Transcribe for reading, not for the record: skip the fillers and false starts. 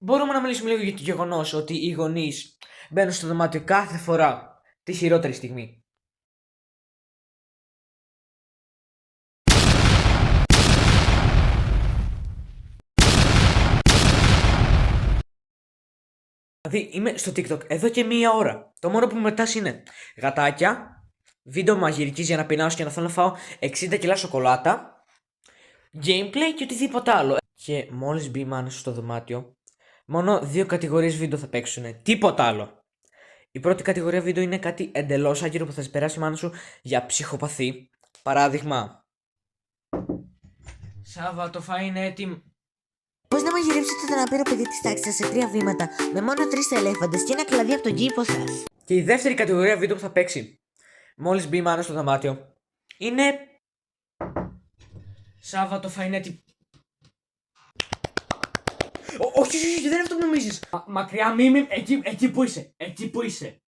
Μπορούμε να μιλήσουμε λίγο για το γεγονός ότι οι γονείς μπαίνουν στο δωμάτιο κάθε φορά τη χειρότερη στιγμή. Δηλαδή είμαι στο TikTok εδώ και μία ώρα. Το μόνο που μου μετάσει είναι γατάκια, βίντεο μαγειρικής για να πεινάσω και να θέλω να φάω 60 κιλά σοκολάτα, gameplay και οτιδήποτε άλλο. Και μόλις μπει η μάνα σου στο δωμάτιο, μόνο δύο κατηγορίες βίντεο θα παίξουν. Τίποτα άλλο. Η πρώτη κατηγορία βίντεο είναι κάτι εντελώς άκυρο που θα σε περάσει η μάνα σου για ψυχοπαθή. Παράδειγμα. Σάβα, το φαΐ είναι έτοιμο. Πώς να μαγειρέψετε τον απείρο παιδί της τάξης σας σε 3 βήματα, με μόνο 3 ελέφαντες και ένα κλαδί από τον κήπο σας. Και η δεύτερη κατηγορία βίντεο που θα παίξει μόλις μπει η μάνα στο δωμάτιο είναι. Σάβα, το φαΐ είναι έτοιμο. Όχι, δεν είναι αυτό που νομίζεις. Μακριά, εκεί που είσαι. Εκεί που είσαι.